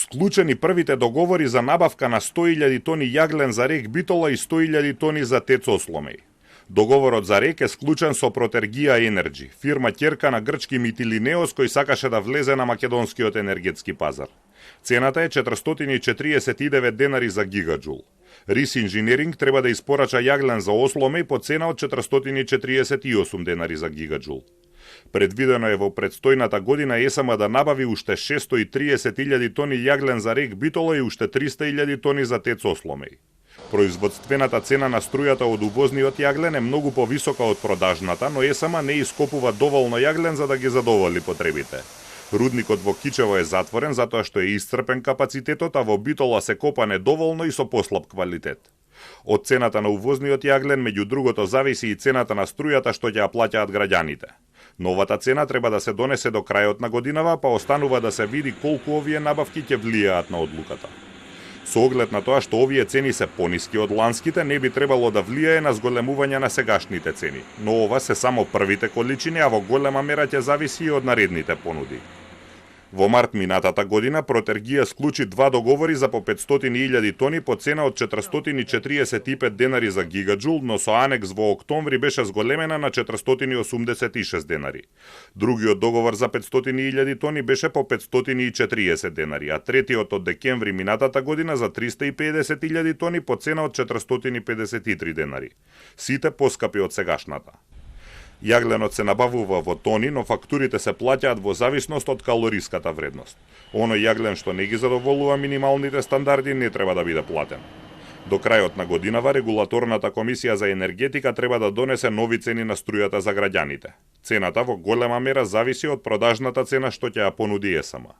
Склучени првите договори за набавка на 100.000 тони јаглен за РЕК Битола и 100.000 тони за ТЕЦ Осломеј. Договорот за РЕК е склучен со Протергија Енерджи, фирма ќерка на грчки Митилинеос кој сакаше да влезе на македонскиот енергетски пазар. Цената е 449 денари за гигаджул. Рис Инжинеринг треба да испорача јаглен за Осломеј по цена од 448 денари за гигаджул. Предвидено е во предстојната година ЕСМ да набави уште 630.000 тони јаглен за РЕК Битола и уште 300.000 тони за ТЕЦ Осломеј. Производствената цена на струјата од увозниот јаглен е многу повисока од продажната, но ЕСМ не ископува доволно јаглен за да ги задоволи потребите. Рудникот во Кичево е затворен затоа што е исцрпен капацитетот, а во Битола се копа недоволно и со послаб квалитет. Од цената на увозниот јаглен, меѓу другото, зависи и цената на струјата што ќе ја плаќаат граѓаните. Новата цена треба да се донесе до крајот на годинава, па останува да се види колку овие набавки ќе влијаат на одлуката. Со оглед на тоа што овие цени се пониски од ланските, не би требало да влијае на зголемување на сегашните цени, но ова се само првите количини, а во голема мера ќе зависи и од наредните понуди. Во март минатата година Протергија склучи два договори за по 500.000 тони по цена од 445 денари за гигаджул, но со анекс во октомври беше зголемена на 486 денари. Другиот договор за 500.000 тони беше по 540 денари, а третиот од декември минатата година за 350.000 тони по цена од 453 денари. Сите поскапи од сегашната. Јагленот се набавува во тони, но фактурите се плаќаат во зависност од калориската вредност. Оној јаглен што не ги задоволува минималните стандарди не треба да биде платен. До крајот на годинава Регулаторната комисија за енергетика треба да донесе нови цени на струјата за граѓаните. Цената во голема мера зависи од продажната цена што ќе ја понуди ЕСМ.